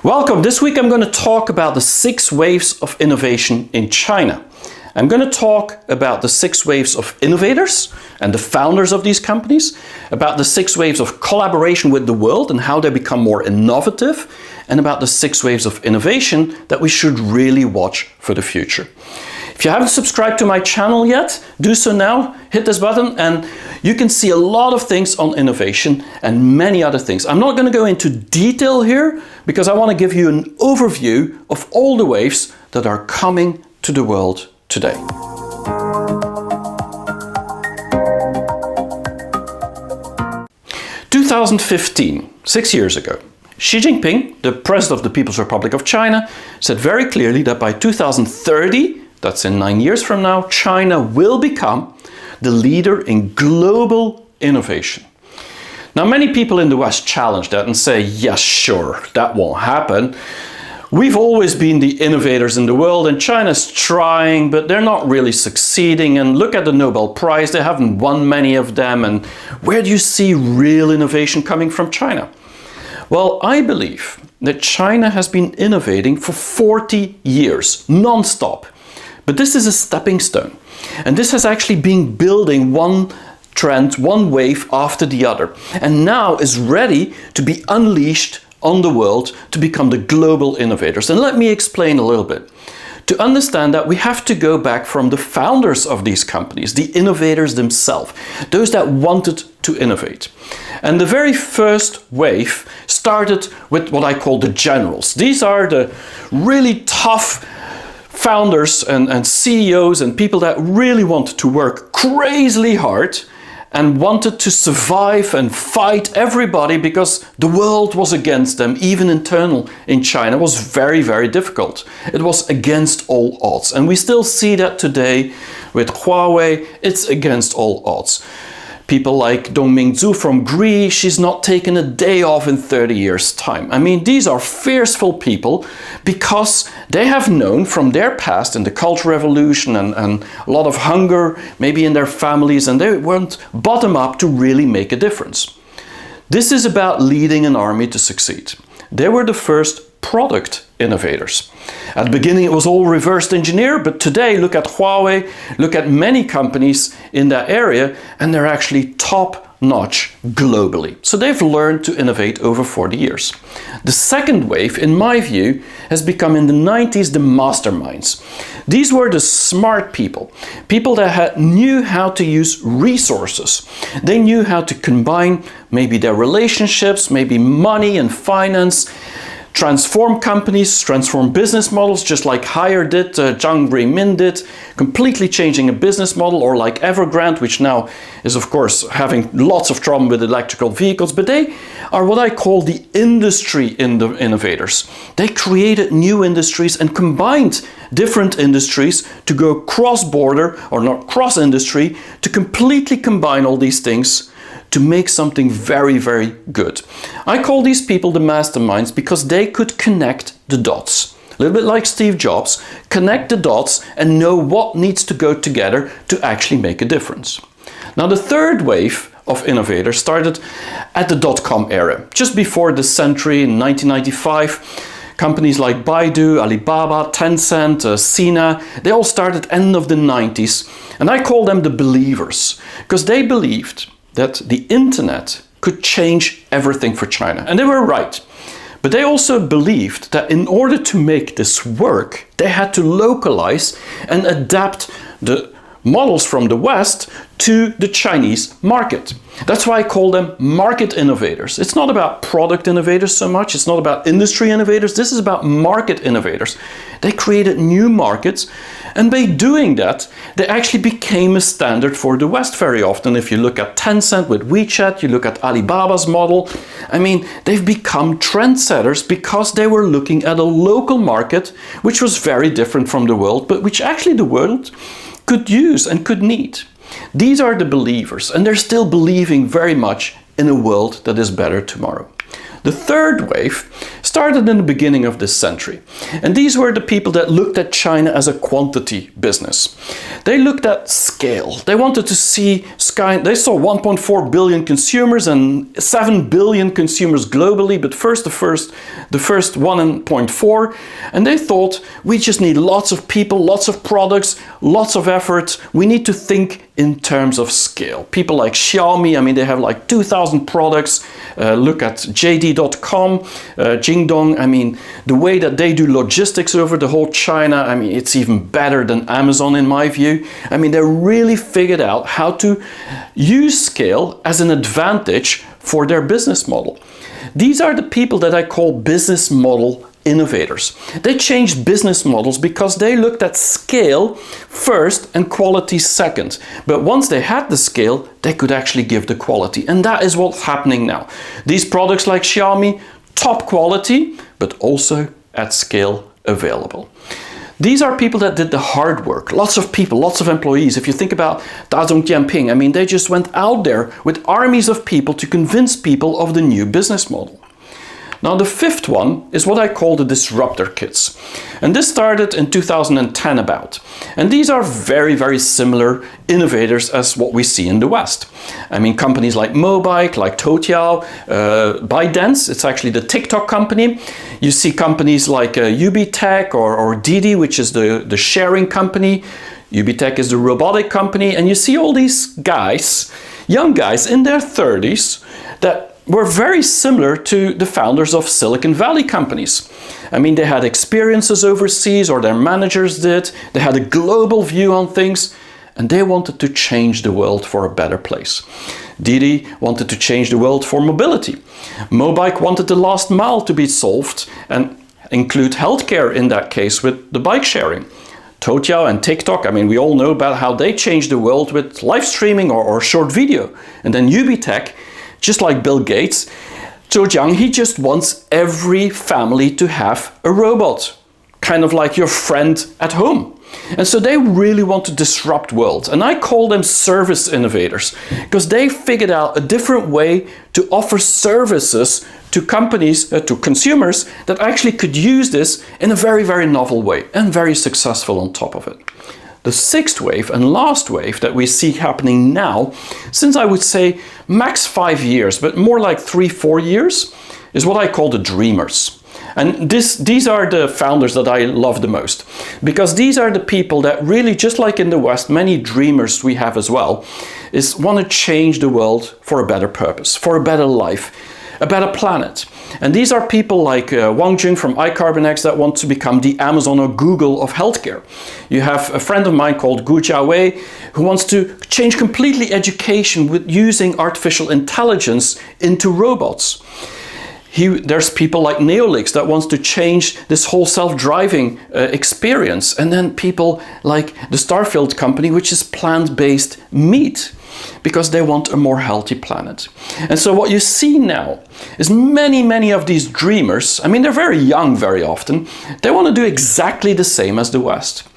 Welcome. This week I'm going to talk about the 6 waves of innovation in China. I'm going to talk about the 6 waves of innovators and the founders of these companies, about the 6 waves of collaboration with the world and how they become more innovative, and about the 6 waves of innovation that we should really watch for the future. If you haven't subscribed to my channel yet, do so now. Hit this button and you can see a lot of things on innovation and many other things. I'm not going to go into detail here because I want to give you an overview of all the waves that are coming to the world today. In 2015, 6 years ago, Xi Jinping, the President of the People's Republic of China, said very clearly that by 2030, that's in 9 years from now, China will become the leader in global innovation. Now, many people in the West challenge that and say, yes, sure, that won't happen. We've always been the innovators in the world and China's trying, but they're not really succeeding. And look at the Nobel Prize, they haven't won many of them. And where do you see real innovation coming from China? Well, I believe that China has been innovating for 40 years, non-stop. But this is a stepping stone. And this has actually been building one trend, one wave after the other. And now is ready to be unleashed on the world to become the global innovators. And let me explain a little bit. To understand that, we have to go back from the founders of these companies, the innovators themselves, those that wanted to innovate. And the very first wave started with what I call the generals. These are the really tough founders and CEOs and people that really wanted to work crazily hard and wanted to survive and fight everybody because the world was against them. Even internal in China was very, very difficult. It was against all odds. And we still see that today with Huawei. It's against all odds. People like Dongming Zhu from Greece, she's not taken a day off in 30 years' time. I mean, these are fearful people because they have known from their past in the Cultural Revolution and a lot of hunger, maybe in their families, and they went bottom up to really make a difference. This is about leading an army to succeed. They were the first product innovators. At the beginning it was all reversed engineer, but today look at Huawei, look at many companies in that area, and they're actually top-notch globally. So they've learned to innovate over 40 years. The second wave, in my view, has become in the 90s the masterminds. These were the smart people, people that knew how to use resources. They knew how to combine maybe their relationships, maybe money and finance, transform companies, transform business models, just like Hai'er did, Zhang Min did, completely changing a business model, or like Evergrande, which now is of course having lots of trouble with electrical vehicles, but they are what I call the industry innovators. They created new industries and combined different industries to go cross-border, or not cross-industry, to completely combine all these things to make something very, very good. I call these people the masterminds because they could connect the dots. A little bit like Steve Jobs, connect the dots and know what needs to go together to actually make a difference. Now, the third wave of innovators started at the dot-com era. Just before the century, in 1995, companies like Baidu, Alibaba, Tencent, Sina, they all started end of the 90s. And I call them the believers because they believed that the internet could change everything for China. And they were right. But they also believed that in order to make this work, they had to localize and adapt the models from the West to the Chinese market. That's why I call them market innovators. It's not about product innovators so much, it's not about industry innovators, this is about market innovators. They created new markets, and by doing that, they actually became a standard for the West very often. If you look at Tencent with WeChat, you look at Alibaba's model, I mean, they've become trendsetters because they were looking at a local market which was very different from the world, but which actually the world could use and could need. These are the believers, and they're still believing very much in a world that is better tomorrow. The third wave started in the beginning of this century. And these were the people that looked at China as a quantity business. They looked at scale. They wanted to see they saw 1.4 billion consumers and 7 billion consumers globally, but the first 1.4, and they thought we just need lots of people, lots of products, lots of effort. We need to think in terms of scale. People like Xiaomi, I mean, they have like 2,000 products. Look at JD.com, Jingdong. I mean, the way that they do logistics over the whole China, I mean, it's even better than Amazon in my view. I mean, they really figured out how to use scale as an advantage for their business model. These are the people that I call business model innovators. They changed business models because they looked at scale first and quality second. But once they had the scale, they could actually give the quality. And that is what's happening now. These products like Xiaomi, top quality, but also at scale available. These are people that did the hard work. Lots of people, lots of employees. If you think about Dazhong Jianping, I mean, they just went out there with armies of people to convince people of the new business model. Now, the fifth one is what I call the disruptor kits. And this started in 2010 about. And these are very, very similar innovators as what we see in the West. I mean, companies like Mobike, like Toutiao, ByteDance, it's actually the TikTok company. You see companies like UbiTech or Didi, which is the sharing company. UbiTech is the robotic company. And you see all these guys, young guys in their 30s, that were very similar to the founders of Silicon Valley companies. I mean, they had experiences overseas, or their managers did. They had a global view on things, and they wanted to change the world for a better place. Didi wanted to change the world for mobility. Mobike wanted the last mile to be solved and include healthcare in that case with the bike sharing. Toutiao and TikTok, I mean, we all know about how they changed the world with live streaming or short video. And then UbiTech, just like Bill Gates, Zhou Jiang, he just wants every family to have a robot, kind of like your friend at home. And so they really want to disrupt worlds. And I call them service innovators because they figured out a different way to offer services to companies, to consumers that actually could use this in a very, very novel way and very successful on top of it. The sixth wave and last wave that we see happening now, since I would say max 5 years, but more like 3-4 years, is what I call the dreamers. And these are the founders that I love the most, because these are the people that really, just like in the West, many dreamers we have as well, want to change the world for a better purpose, for a better life, a better planet. And these are people like Wang Jun from iCarbonX that want to become the Amazon or Google of healthcare. You have a friend of mine called Gu Jiawei who wants to change completely education with using artificial intelligence into robots. There's people like Neolix that wants to change this whole self-driving experience. And then people like the Starfield company, which is plant-based meat, because they want a more healthy planet. And so what you see now is many of these dreamers, I mean, they're very young very often, they want to do exactly the same as the West.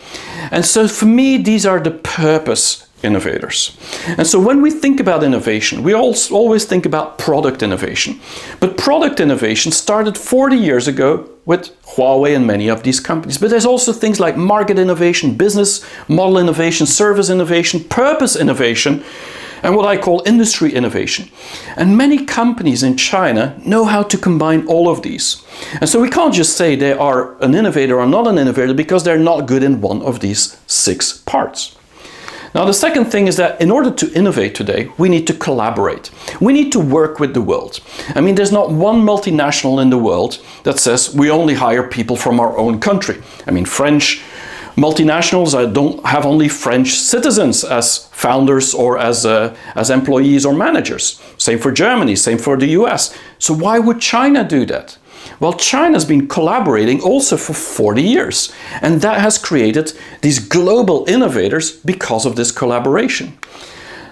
And so for me, these are the purpose innovators. And so when we think about innovation, we always think about product innovation. But product innovation started 40 years ago with Huawei and many of these companies. But there's also things like market innovation, business model innovation, service innovation, purpose innovation, and what I call industry innovation. And many companies in China know how to combine all of these. And so we can't just say they are an innovator or not an innovator because they're not good in one of these 6 parts. Now, the second thing is that in order to innovate today, we need to collaborate. We need to work with the world. I mean, there's not one multinational in the world that says we only hire people from our own country. I mean, French multinationals don't have only French citizens as founders or as employees or managers. Same for Germany, same for the US. So why would China do that? Well, China's been collaborating also for 40 years, and that has created these global innovators because of this collaboration.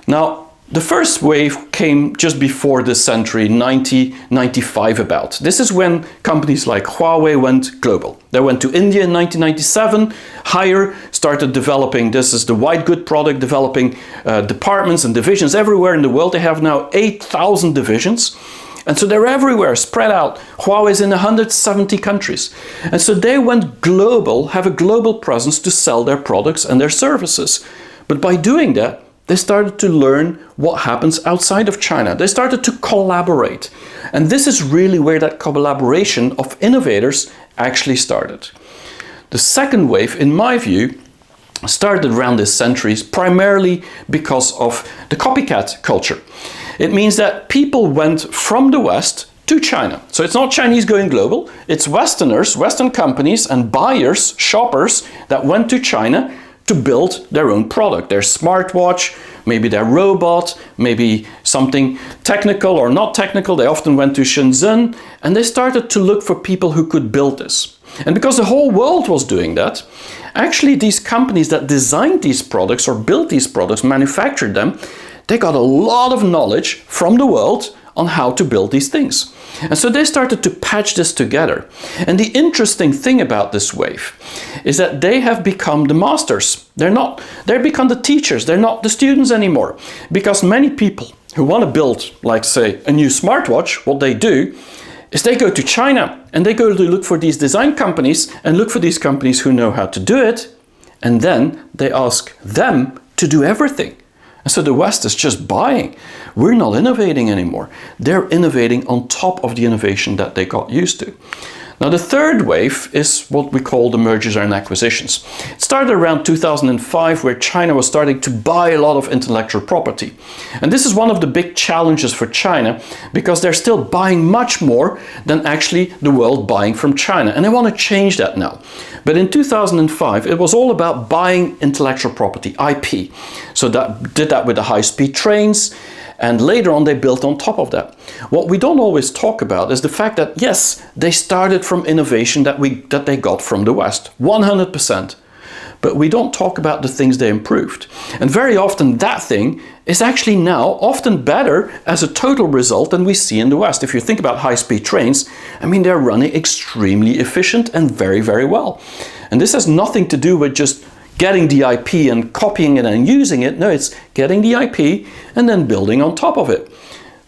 Now, the first wave came just before this century, 1995 about. This is when companies like Huawei went global. They went to India in 1997. Hai'er started developing, this is the white good product, developing departments and divisions everywhere in the world. They have now 8,000 divisions. And so they're everywhere, spread out. Huawei is in 170 countries. And so they went global, have a global presence to sell their products and their services. But by doing that, they started to learn what happens outside of China. They started to collaborate. And this is really where that collaboration of innovators actually started. The second wave, in my view, started around this century primarily because of the copycat culture. It means that people went from the West to China. So it's not Chinese going global, it's Westerners, Western companies and buyers, shoppers that went to China to build their own product, their smartwatch, maybe their robot, maybe something technical or not technical. They often went to Shenzhen and they started to look for people who could build this. And because the whole world was doing that, actually these companies that designed these products or built these products, manufactured them, they got a lot of knowledge from the world on how to build these things. And so they started to patch this together. And the interesting thing about this wave is that they have become the masters. They've become the teachers. They're not the students anymore. Because many people who want to build, like say, a new smartwatch, what they do is they go to China and they go to look for these design companies and look for these companies who know how to do it. And then they ask them to do everything. And so the West is just buying. We're not innovating anymore. They're innovating on top of the innovation that they got used to. Now the third wave is what we call the mergers and acquisitions. It started around 2005 where China was starting to buy a lot of intellectual property. And this is one of the big challenges for China because they're still buying much more than actually the world buying from China. And they want to change that now. But in 2005 it was all about buying intellectual property, IP. So that did that with the high-speed trains. And later on they built on top of that. What we don't always talk about is the fact that yes, they started from innovation that they got from the West, 100%. But we don't talk about the things they improved. And very often that thing is actually now often better as a total result than we see in the West. If you think about high-speed trains, I mean, they're running extremely efficient and very, very well. And this has nothing to do with just getting the IP and copying it and using it. No, it's getting the IP and then building on top of it.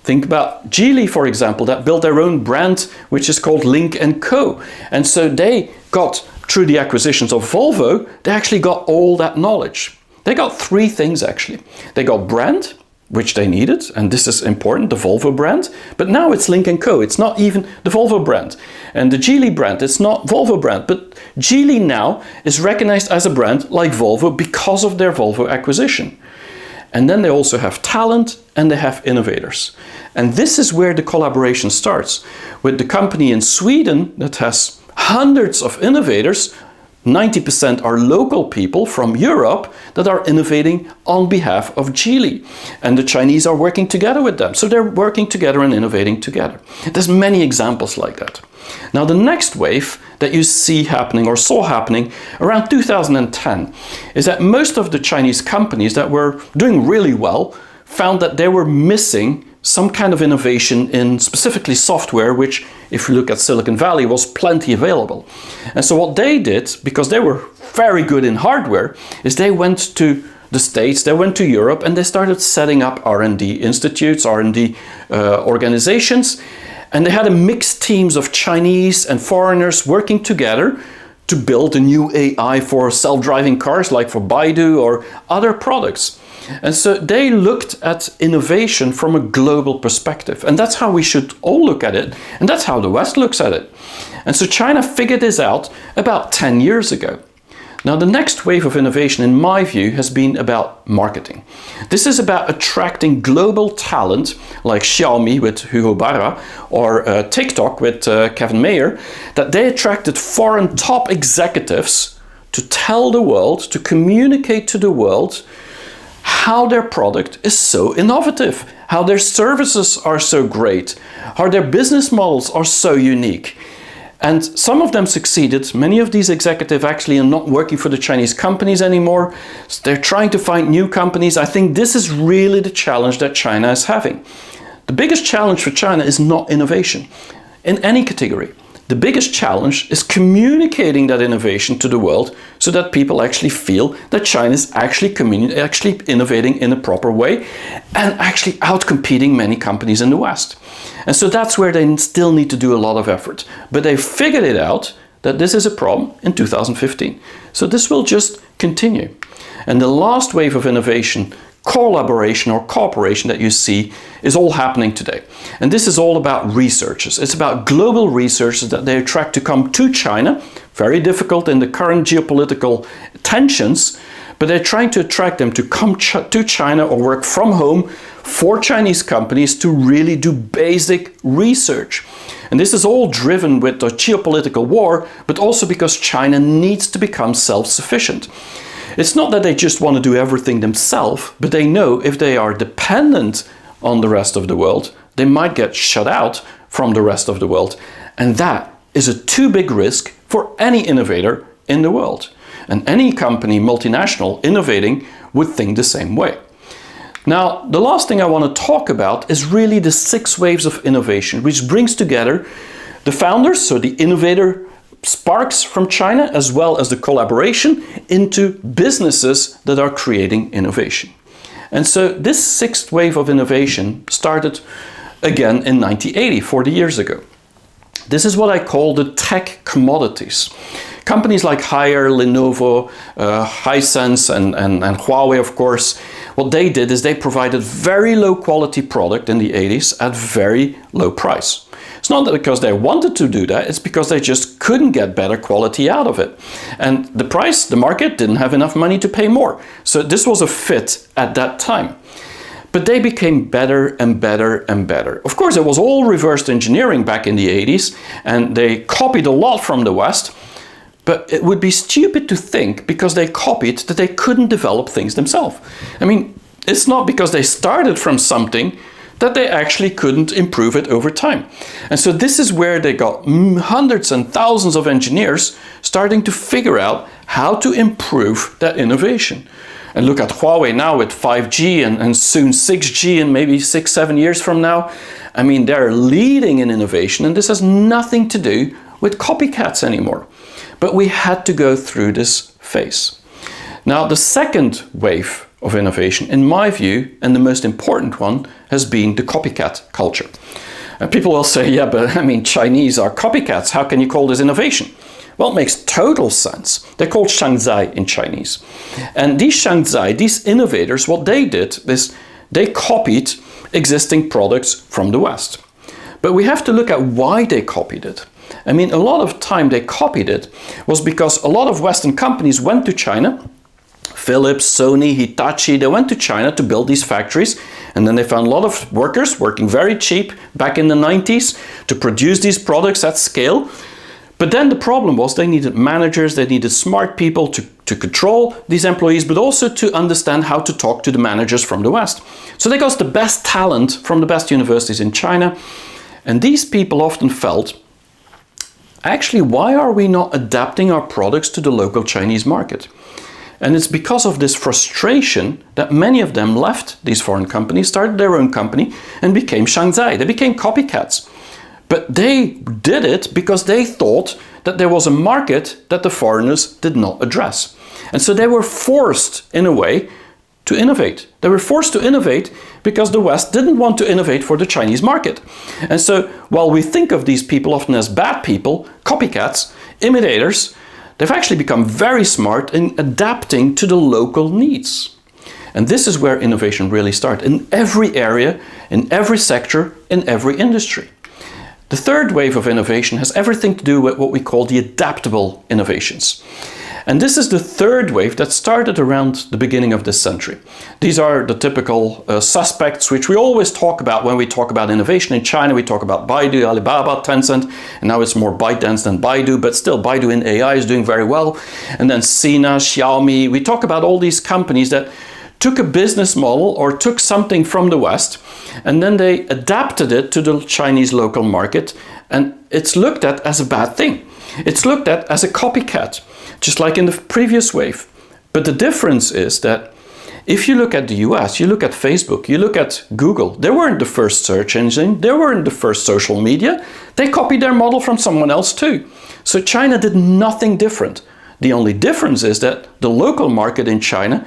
Think about Geely, for example, that built their own brand, which is called Lynk & Co. And so they got, through the acquisitions of Volvo, they actually got all that knowledge. They got three things actually. They got brand, which they needed, and this is important, the Volvo brand, but now it's Lynk & Co. It's not even the Volvo brand. And the Geely brand, it's not Volvo brand, but Geely now is recognized as a brand like Volvo because of their Volvo acquisition. And then they also have talent and they have innovators. And this is where the collaboration starts with the company in Sweden that has hundreds of innovators. 90% are local people from Europe that are innovating on behalf of Geely. And the Chinese are working together with them. So they're working together and innovating together. There's many examples like that. Now the next wave that you see happening or saw happening around 2010 is that most of the Chinese companies that were doing really well found that they were missing some kind of innovation in specifically software, which if you look at Silicon Valley was plenty available. And so what they did, because they were very good in hardware, is they went to the States, they went to Europe and they started setting up R&D institutes, R&D organizations. And they had a mixed teams of Chinese and foreigners working together to build a new AI for self-driving cars like for Baidu or other products. And so they looked at innovation from a global perspective. And that's how we should all look at it. And that's how the West looks at it. And so China figured this out about 10 years ago. Now the next wave of innovation, in my view, has been about marketing. This is about attracting global talent like Xiaomi with Hugo Barra or TikTok with Kevin Mayer, that they attracted foreign top executives to tell the world, to communicate to the world how their product is so innovative, how their services are so great, how their business models are so unique. And some of them succeeded. Many of these executives actually are not working for the Chinese companies anymore. They're trying to find new companies. I think this is really the challenge that China is having. The biggest challenge for China is not innovation in any category. The biggest challenge is communicating that innovation to the world so that people actually feel that China is actually innovating in a proper way and actually outcompeting many companies in the West. And so that's where they still need to do a lot of effort. But they figured it out that this is a problem in 2015. So this will just continue. And the last wave of innovation, collaboration or cooperation that you see, is all happening today. And this is all about researchers. It's about global researchers that they attract to come to China. Very difficult in the current geopolitical tensions, but they're trying to attract them to come to China or work from home for Chinese companies to really do basic research. And this is all driven with the geopolitical war, but also because China needs to become self-sufficient. It's not that they just want to do everything themselves, but they know if they are dependent on the rest of the world, they might get shut out from the rest of the world. And that is a too big risk for any innovator in the world. And any company, multinational, innovating would think the same way. Now, the last thing I want to talk about is really the 6 waves of innovation, which brings together the founders, so the innovator sparks from China, as well as the collaboration into businesses that are creating innovation. And so this 6th wave of innovation started again in 1980, 40 years ago. This is what I call the tech commodities. Companies like Hai'er, Lenovo, Hisense and Huawei, of course, what they did is they provided very low quality product in the 80s at very low price. It's not that because they wanted to do that, it's because they just couldn't get better quality out of it. And the market didn't have enough money to pay more. So this was a fit at that time. But they became better and better and better. Of course, it was all reverse engineering back in the 80s, and they copied a lot from the West. But it would be stupid to think, because they copied, that they couldn't develop things themselves. I mean, it's not because they started from something that they actually couldn't improve it over time. And so this is where they got hundreds and thousands of engineers starting to figure out how to improve that innovation. And look at Huawei now with 5G and soon 6G and maybe 6-7 years from now. I mean, they're leading in innovation, and this has nothing to do with copycats anymore. But we had to go through this phase. Now, the 2nd wave of innovation, in my view, and the most important one, has been the copycat culture. And people will say, yeah, but I mean, Chinese are copycats. How can you call this innovation? Well, it makes total sense. They're called Shanghai in Chinese. And these Shanghai, these innovators, what they did is they copied existing products from the West. But we have to look at why they copied it. I mean, a lot of time they copied it was because a lot of Western companies went to China. Philips, Sony, Hitachi, they went to China to build these factories, and then they found a lot of workers working very cheap back in the 90s to produce these products at scale. But then the problem was they needed managers, they needed smart people to control these employees, but also to understand how to talk to the managers from the West. So they got the best talent from the best universities in China, and these people often felt, actually, why are we not adapting our products to the local Chinese market? And it's because of this frustration that many of them left these foreign companies, started their own company, and became Shanghai. They became copycats. But they did it because they thought that there was a market that the foreigners did not address. And so they were forced, in a way, to innovate. They were forced to innovate because the West didn't want to innovate for the Chinese market. And so while we think of these people often as bad people, copycats, imitators, they've actually become very smart in adapting to the local needs. And this is where innovation really starts, in every area, in every sector, in every industry. The 3rd wave of innovation has everything to do with what we call the adaptable innovations. And this is the 3rd wave that started around the beginning of this century. These are the typical suspects which we always talk about when we talk about innovation. In China we talk about Baidu, Alibaba, Tencent, and now it's more ByteDance than Baidu, but still Baidu in AI is doing very well. And then Sina, Xiaomi, we talk about all these companies that took a business model or took something from the West, and then they adapted it to the Chinese local market, and it's looked at as a bad thing. It's looked at as a copycat, just like in the previous wave. But the difference is that If you look at the US, you look at Facebook, you look at Google, they weren't the first search engine, they weren't the first social media. They copied their model from someone else too. So China did nothing different. The only difference is that the local market in China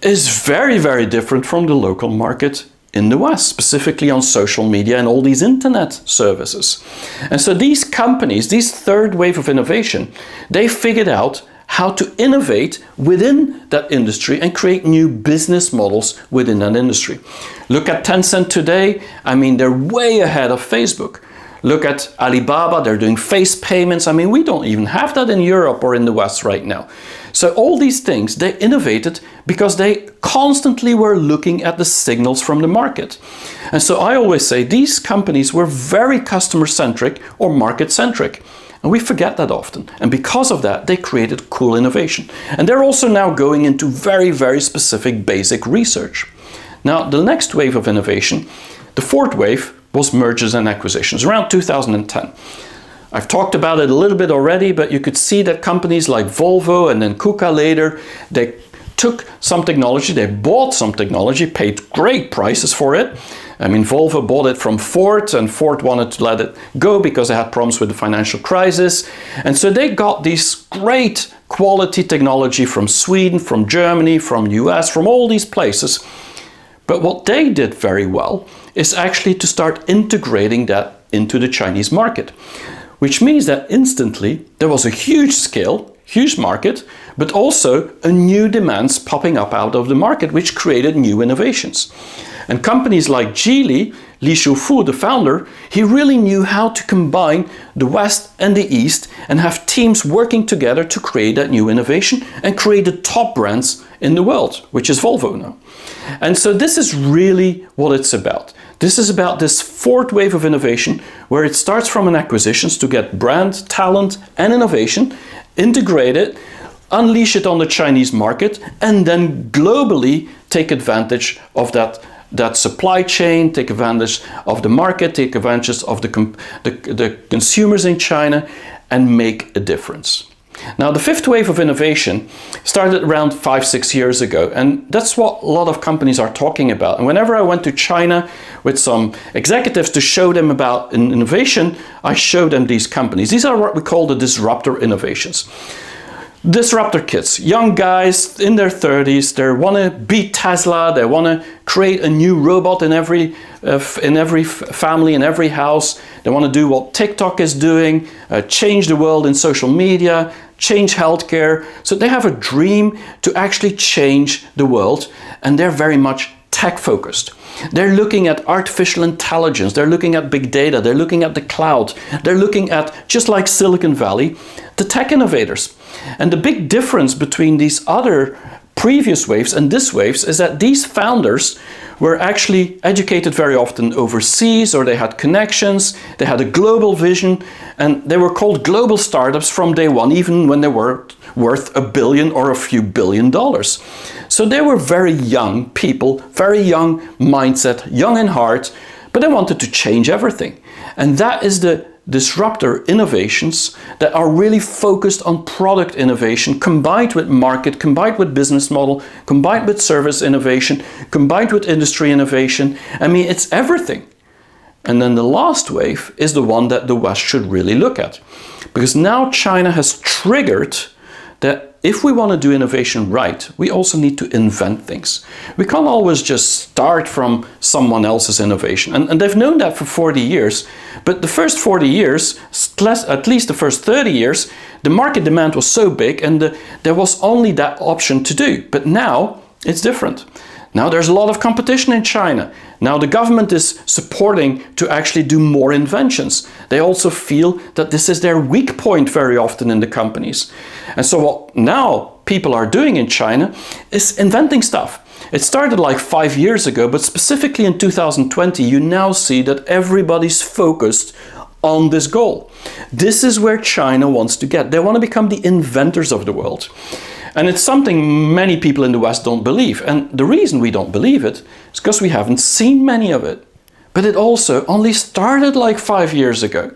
is very, very different from the local market in the West, specifically on social media and all these internet services. And so these companies, this third wave of innovation, they figured out how to innovate within that industry and create new business models within that industry. Look at Tencent today. I mean, they're way ahead of Facebook. Look at Alibaba, they're doing face payments. I mean, we don't even have that in Europe or in the West right now. So all these things, they innovated because they constantly were looking at the signals from the market. And so I always say these companies were very customer-centric or market-centric. And we forget that often. And because of that, they created cool innovation. And they're also now going into very, very specific basic research. Now, the next wave of innovation, the fourth wave, was mergers and acquisitions, around 2010. I've talked about it a little bit already, but you could see that companies like Volvo and then KUKA later, they took some technology, they bought some technology, paid great prices for it. I mean, Volvo bought it from Ford, and Ford wanted to let it go because they had problems with the financial crisis. And so they got this great quality technology from Sweden, from Germany, from US, from all these places. But what they did very well is actually to start integrating that into the Chinese market, which means that instantly there was a huge scale, huge market, but also a new demands popping up out of the market, which created new innovations. And companies like Geely, Li Shufu, the founder, he really knew how to combine the West and the East and have teams working together to create that new innovation and create the top brands in the world, which is Volvo now. And so this is really what it's about. This is about this fourth wave of innovation where it starts from an acquisitions to get brand, talent and innovation, integrate it, unleash it on the Chinese market, and then globally take advantage of that supply chain, take advantage of the market, take advantage of the consumers in China and make a difference. Now, the fifth wave of innovation started around 5-6 years ago, and that's what a lot of companies are talking about. And whenever I went to China with some executives to show them about innovation, I showed them these companies. These are what we call the disruptor innovations. Disruptor kids, young guys in their 30s, they want to beat Tesla, they want to create a new robot in every family, in every house. They want to do what TikTok is doing, change the world in social media, change healthcare. So they have a dream to actually change the world, and they're very much tech focused. They're looking at artificial intelligence, they're looking at big data, they're looking at the cloud, they're looking at, just like Silicon Valley, the tech innovators. And the big difference between these other previous waves and this waves is that these founders were actually educated very often overseas, or they had connections, they had a global vision, and they were called global startups from day one, even when they were worth $1 billion or a few $1 billion. So they were very young people, very young mindset, young in heart, but they wanted to change everything. And that is the disruptor innovations that are really focused on product innovation, combined with market, combined with business model, combined with service innovation, combined with industry innovation. I mean, it's everything. And then the last wave is the one that the West should really look at. Because now China has triggered that if we want to do innovation right, we also need to invent things. We can't always just start from someone else's innovation. And they've known that for 40 years. But the first 40 years, at least the first 30 years, the market demand was so big and there was only that option to do. But now it's different. Now there's a lot of competition in China. Now the government is supporting to actually do more inventions. They also feel that this is their weak point very often in the companies. And so what now people are doing in China is inventing stuff. It started like 5 years ago, but specifically in 2020, you now see that everybody's focused on this goal. This is where China wants to get. They want to become the inventors of the world. And it's something many people in the West don't believe. And the reason we don't believe it is because we haven't seen many of it. But it also only started like 5 years ago.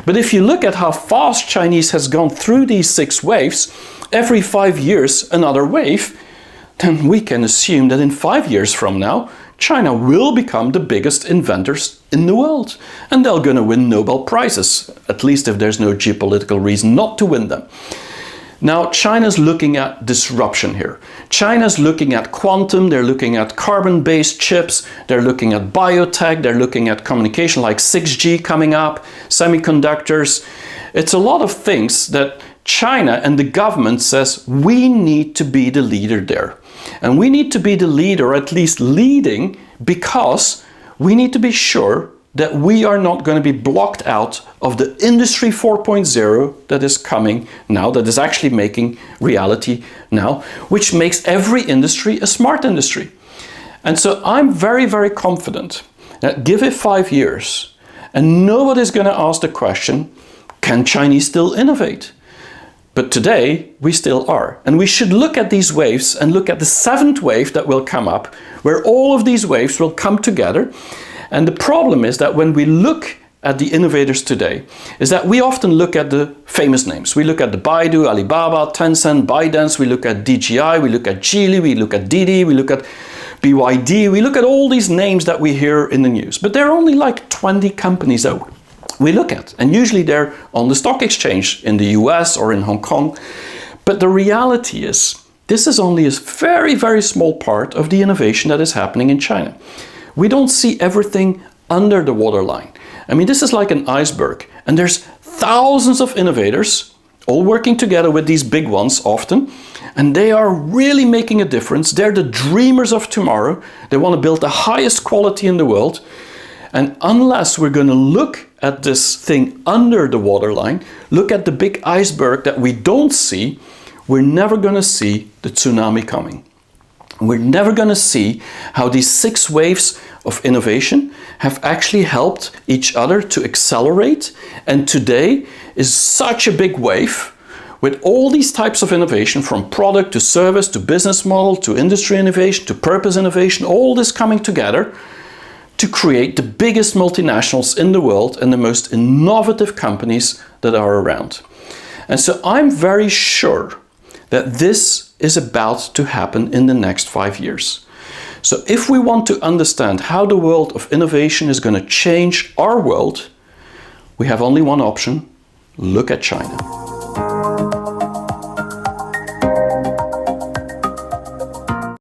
But if you look at how fast Chinese has gone through these 6 waves, every 5 years another wave, then we can assume that in 5 years from now, China will become the biggest inventors in the world. And they're going to win Nobel Prizes, at least if there's no geopolitical reason not to win them. Now, China's looking at disruption here. China's looking at quantum, they're looking at carbon-based chips, they're looking at biotech, they're looking at communication like 6G coming up, semiconductors. It's a lot of things that China and the government says we need to be the leader there. And we need to be the leader, or at least leading, because we need to be sure that we are not going to be blocked out of the Industry 4.0 that is coming now, that is actually making reality now, which makes every industry a smart industry. And so I'm very, very confident that give it 5 years and nobody's going to ask the question, can Chinese still innovate? But today we still are. And we should look at these waves and look at the 7th wave that will come up, where all of these waves will come together. And the problem is that when we look at the innovators today, is that we often look at the famous names. We look at the Baidu, Alibaba, Tencent, ByteDance, we look at DJI, we look at Geely, we look at Didi, we look at BYD, we look at all these names that we hear in the news. But there are only like 20 companies that we look at. And usually they're on the stock exchange in the US or in Hong Kong. But the reality is, this is only a very, very small part of the innovation that is happening in China. We don't see everything under the waterline. I mean, this is like an iceberg, and there's thousands of innovators all working together with these big ones often, and they are really making a difference. They're the dreamers of tomorrow. They want to build the highest quality in the world. And unless we're going to look at this thing under the waterline, look at the big iceberg that we don't see, we're never going to see the tsunami coming. We're never going to see how these 6 waves of innovation have actually helped each other to accelerate. And today is such a big wave with all these types of innovation, from product to service to business model to industry innovation to purpose innovation, all this coming together to create the biggest multinationals in the world and the most innovative companies that are around. And so I'm very sure that this is about to happen in the next 5 years. So if we want to understand how the world of innovation is going to change our world, we have only one option: look at China.